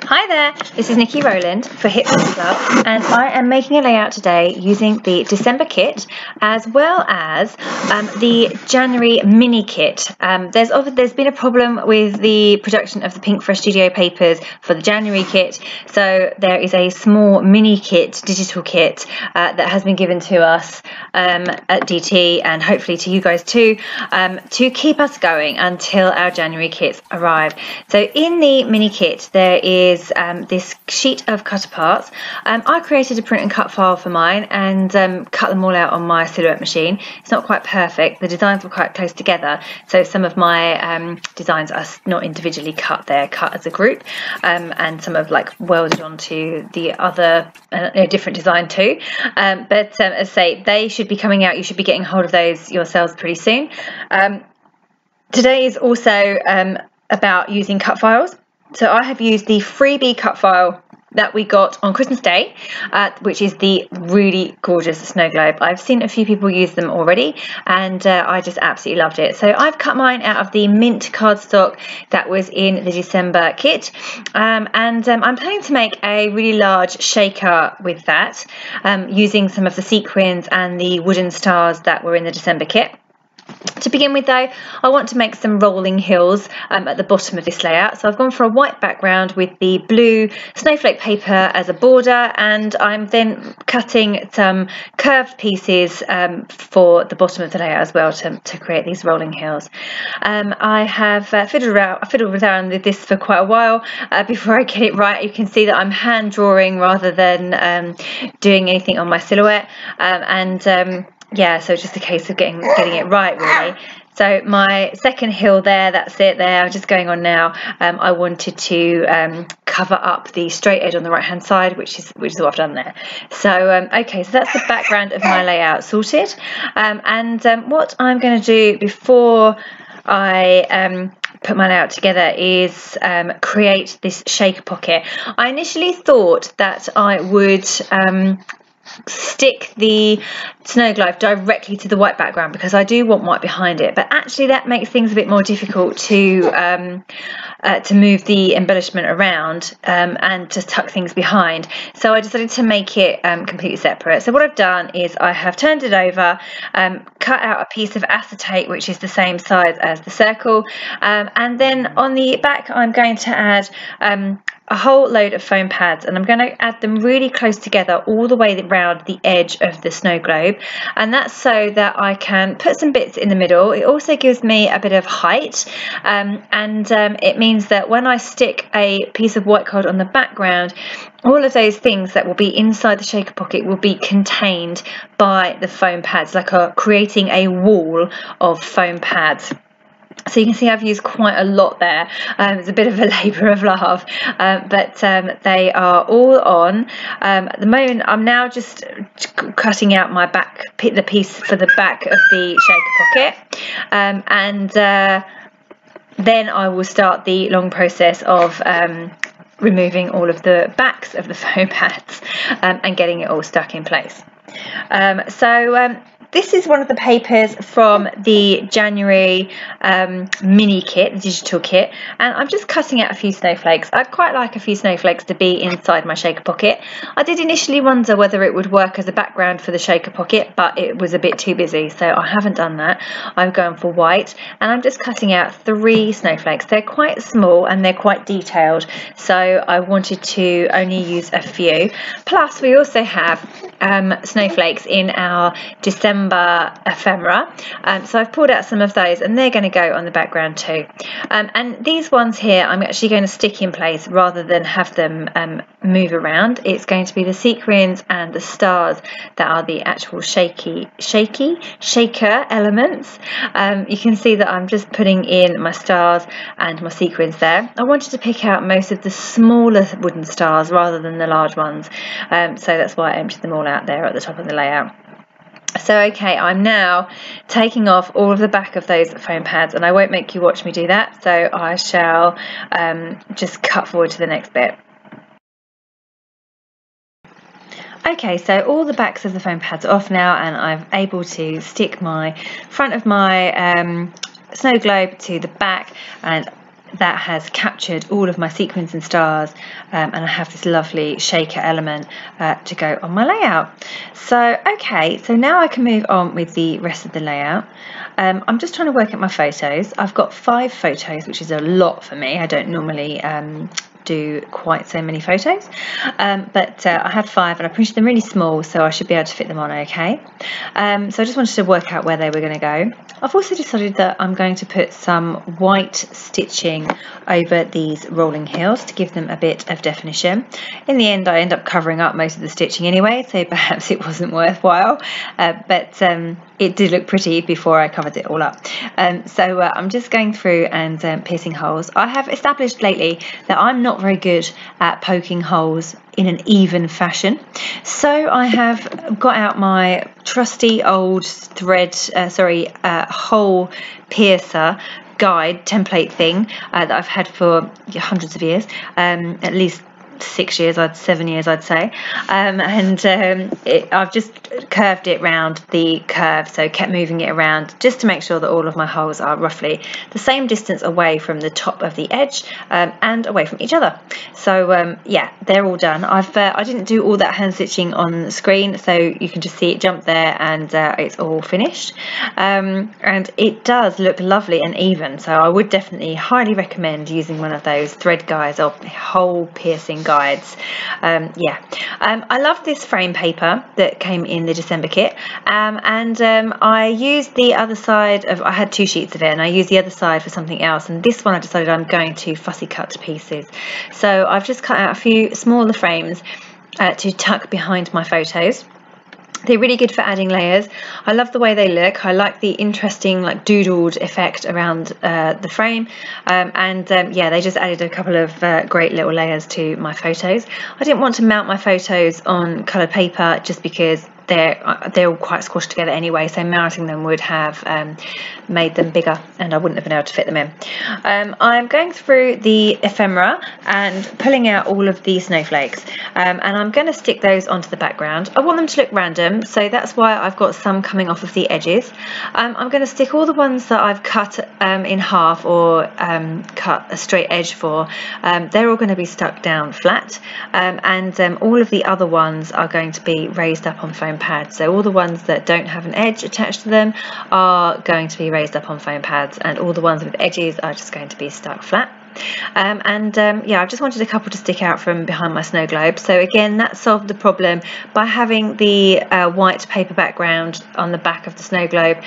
Hi there, this is Niki Rowland for Hit Club, and I am making a layout today using the December kit as well as the January mini kit. There's been a problem with the production of the Pinkfresh Studio papers for the January kit, so there is a small mini kit, digital kit, that has been given to us at DT and hopefully to you guys too, to keep us going until our January kits arrive. So in the mini kit there is this sheet of cut parts. I created a print and cut file for mine and cut them all out on my silhouette machine. It's not quite perfect, the designs were quite close together, so some of my designs are not individually cut, they're cut as a group, and some have like welded onto the other different design too, but as I say, they should be coming out. You should be getting hold of those yourselves pretty soon. Today is also about using cut files. So I have used the freebie cut file that we got on Christmas Day, which is the really gorgeous Snowglobe. I've seen a few people use them already and I just absolutely loved it. So I've cut mine out of the mint cardstock that was in the December kit, and I'm planning to make a really large shaker with that, using some of the sequins and the wooden stars that were in the December kit. To begin with though, I want to make some rolling hills at the bottom of this layout. So I've gone for a white background with the blue snowflake paper as a border, and I'm then cutting some curved pieces for the bottom of the layout as well to create these rolling hills. I have fiddled around with this for quite a while before I get it right. You can see that I'm hand drawing rather than doing anything on my silhouette, yeah, so it's just a case of getting it right really. So my second hill there, that's it there, I'm just going on now. I wanted to cover up the straight edge on the right hand side, which is what I've done there. So okay, so that's the background of my layout sorted, and what I'm going to do before I put my layout together is create this shaker pocket. I initially thought that I would stick the Snowglobe directly to the white background because I do want white behind it, but actually that makes things a bit more difficult to move the embellishment around and to tuck things behind. So I decided to make it completely separate. So what I've done is I have turned it over, cut out a piece of acetate which is the same size as the circle, and then on the back I'm going to add a whole load of foam pads, and I'm going to add them really close together all the way around the edge of the Snowglobe, and that's so that I can put some bits in the middle. It also gives me a bit of height, and it means that when I stick a piece of white card on the background, all of those things that will be inside the shaker pocket will be contained by the foam pads, like creating a wall of foam pads. So you can see I've used quite a lot there. It's a bit of a labour of love, but they are all on. At the moment I'm now just cutting out my the piece for the back of the shaker pocket, and then I will start the long process of removing all of the backs of the foam pads and getting it all stuck in place. This is one of the papers from the January mini kit, the digital kit, and I'm just cutting out a few snowflakes. I'd quite like a few snowflakes to be inside my shaker pocket. I did initially wonder whether it would work as a background for the shaker pocket, but it was a bit too busy, so I haven't done that. I'm going for white, and I'm just cutting out 3 snowflakes. They're quite small and they're quite detailed, so I wanted to only use a few. Plus we also have snowflakes in our December ephemera, so I've pulled out some of those and they're going to go on the background too, and these ones here I'm actually going to stick in place rather than have them move around. It's going to be the sequins and the stars that are the actual shaker elements. You can see that I'm just putting in my stars and my sequins there. I wanted to pick out most of the smaller wooden stars rather than the large ones, so that's why I emptied them all out there at the top of the layout. So okay, I'm now taking off all of the back of those foam pads, and I won't make you watch me do that, so I shall just cut forward to the next bit. Okay, so all the backs of the foam pads are off now, and I'm able to stick my front of my Snowglobe to the back, and that has captured all of my sequins and stars, and I have this lovely shaker element to go on my layout. So okay, so now I can move on with the rest of the layout. I'm just trying to work out my photos. I've got 5 photos, which is a lot for me. I don't normally do quite so many photos, but I had 5 and I printed them really small, so I should be able to fit them on okay. So I just wanted to work out where they were going to go. I've also decided that I'm going to put some white stitching over these rolling hills to give them a bit of definition. In the end, I end up covering up most of the stitching anyway, so perhaps it wasn't worthwhile, but it did look pretty before I covered it all up. So I'm just going through and piercing holes. I have established lately that I'm not very good at poking holes in an even fashion, so I have got out my trusty old hole piercer guide template thing that I've had for hundreds of years, at least 6 years, 7 years I'd say, I've just curved it round the curve, so kept moving it around just to make sure that all of my holes are roughly the same distance away from the top of the edge and away from each other. So yeah, they're all done. I didn't do all that hand stitching on the screen, so you can just see it jump there, and it's all finished, and it does look lovely and even, so I would definitely highly recommend using one of those thread guides or hole piercing guides. I love this frame paper that came in the December kit, and I used the other side of, I had 2 sheets of it, and I used the other side for something else, and this one I decided I'm going to fussy cut to pieces. So I've just cut out a few smaller frames to tuck behind my photos. They're really good for adding layers. I love the way they look. I like the interesting like doodled effect around the frame, yeah, they just added a couple of great little layers to my photos. I didn't want to mount my photos on coloured paper just because they're all quite squashed together anyway, so mounting them would have made them bigger and I wouldn't have been able to fit them in. I'm going through the ephemera and pulling out all of the snowflakes, and I'm going to stick those onto the background. I want them to look random, so that's why I've got some coming off of the edges. I'm going to stick all the ones that I've cut in half or cut a straight edge for, they're all going to be stuck down flat, and all of the other ones are going to be raised up on foam pads. So all the ones that don't have an edge attached to them are going to be raised up on foam pads, and all the ones with edges are just going to be stuck flat. Yeah, I just wanted a couple to stick out from behind my snow globe. So again, that solved the problem by having the white paper background on the back of the snow globe,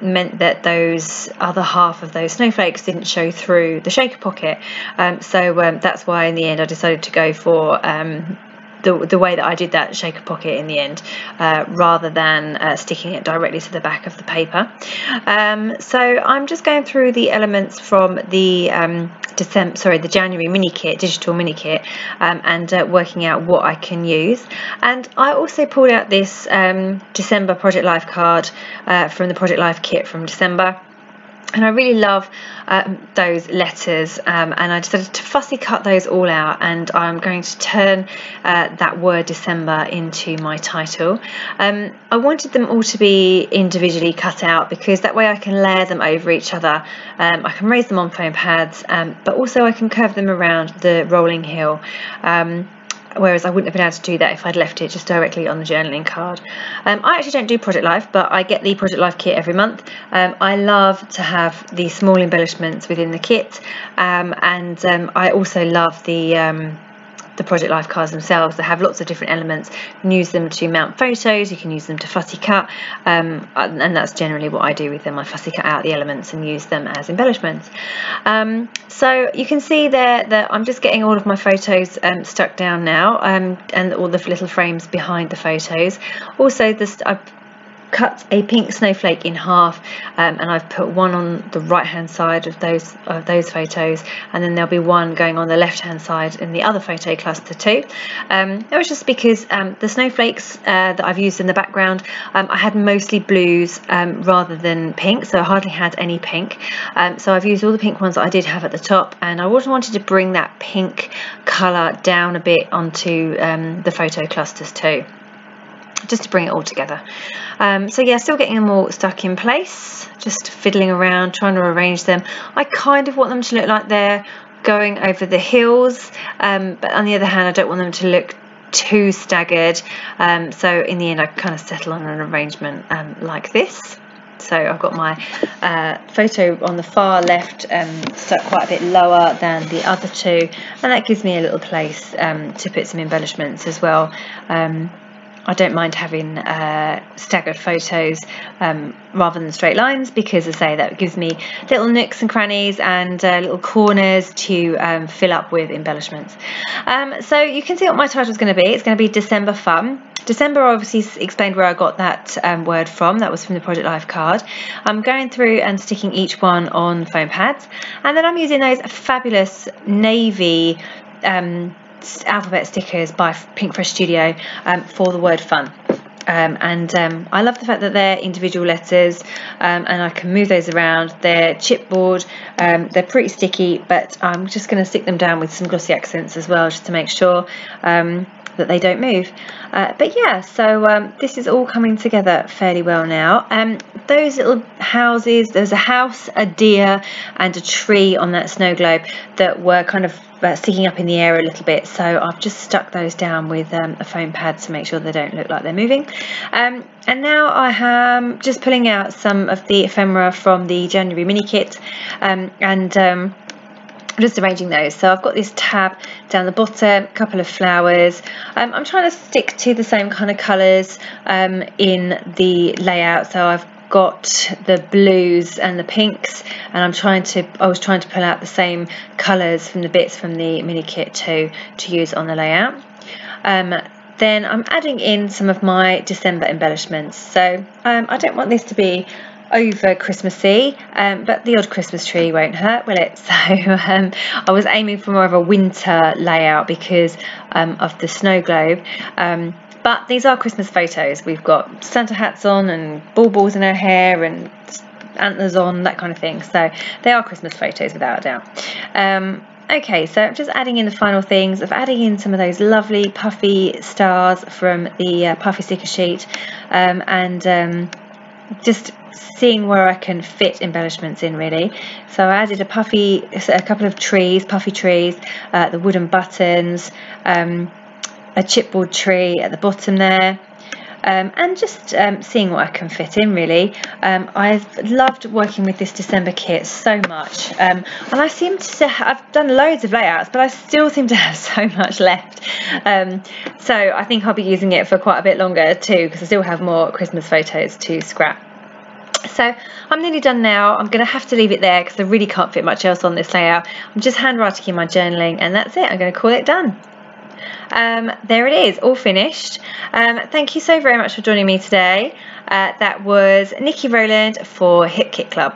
meant that those other half of those snowflakes didn't show through the shaker pocket. That's why in the end I decided to go for the way that I did that shaker pocket in the end, rather than sticking it directly to the back of the paper. So I'm just going through the elements from the the January mini kit, digital mini kit, and working out what I can use. And I also pulled out this December Project Life card from the Project Life kit from December. And I really love those letters, and I decided to fussy cut those all out, and I'm going to turn that word December into my title. I wanted them all to be individually cut out because that way I can layer them over each other. I can raise them on foam pads, but also I can curve them around the rolling hill. Whereas I wouldn't have been able to do that if I'd left it just directly on the journaling card. I actually don't do Project Life, but I get the Project Life kit every month. I love to have the small embellishments within the kit, and I also love the Project Life cards themselves. They have lots of different elements. You can use them to mount photos, you can use them to fussy cut, and that's generally what I do with them. I fussy cut out the elements and use them as embellishments. So you can see there that I'm just getting all of my photos stuck down now, and all the little frames behind the photos. Also, I've cut a pink snowflake in half, and I've put one on the right hand side of those photos, and then there'll be one going on the left hand side in the other photo cluster too. That was just because the snowflakes that I've used in the background, I had mostly blues rather than pink, so I hardly had any pink, so I've used all the pink ones that I did have at the top, and I also wanted to bring that pink colour down a bit onto the photo clusters too. just to bring it all together. So yeah, still getting them all stuck in place, just fiddling around, trying to arrange them. I kind of want them to look like they're going over the hills, but on the other hand, I don't want them to look too staggered. So in the end, I kind of settle on an arrangement like this. So I've got my photo on the far left stuck quite a bit lower than the other two, and that gives me a little place to put some embellishments as well. I don't mind having staggered photos rather than straight lines, because as I say, that gives me little nooks and crannies and little corners to fill up with embellishments. So you can see what my title is going to be. It's going to be December Fun. December, obviously explained where I got that word from. That was from the Project Life card. I'm going through and sticking each one on foam pads, and then I'm using those fabulous navy alphabet stickers by Pinkfresh Studio for the word fun. I love the fact that they're individual letters, and I can move those around. They're chipboard, they're pretty sticky, but I'm just going to stick them down with some glossy accents as well, just to make sure that they don't move. But yeah, so this is all coming together fairly well now. Those little houses, there's a house, a deer and a tree on that snow globe that were kind of sticking up in the air a little bit, so I've just stuck those down with a foam pad to make sure they don't look like they're moving. And now I am just pulling out some of the ephemera from the January mini kit, and just arranging those. So I've got this tab down the bottom, a couple of flowers. I'm trying to stick to the same kind of colours in the layout, so I've got the blues and the pinks, and I was trying to pull out the same colours from the bits from the mini kit to use on the layout. Then I'm adding in some of my December embellishments. So I don't want this to be over Christmassy, but the odd Christmas tree won't hurt, will it? So I was aiming for more of a winter layout because of the snow globe. But these are Christmas photos. We've got Santa hats on and baubles in our hair and antlers on, that kind of thing. So they are Christmas photos without a doubt. Okay, so I'm just adding in the final things of adding in some of those lovely puffy stars from the puffy sticker sheet, and just seeing where I can fit embellishments in, really. So I added a couple of trees, puffy trees, the wooden buttons, a chipboard tree at the bottom there, and just seeing what I can fit in, really. I've loved working with this December kit so much, and I seem to I've done loads of layouts, but I still seem to have so much left, so I think I'll be using it for quite a bit longer too, because I still have more Christmas photos to scrap. So I'm nearly done now. I'm going to have to leave it there because I really can't fit much else on this layout. I'm just handwriting in my journaling, and that's it. I'm going to call it done. There it is, all finished. Thank you so very much for joining me today. That was Niki Rowland for Hip Kit Club.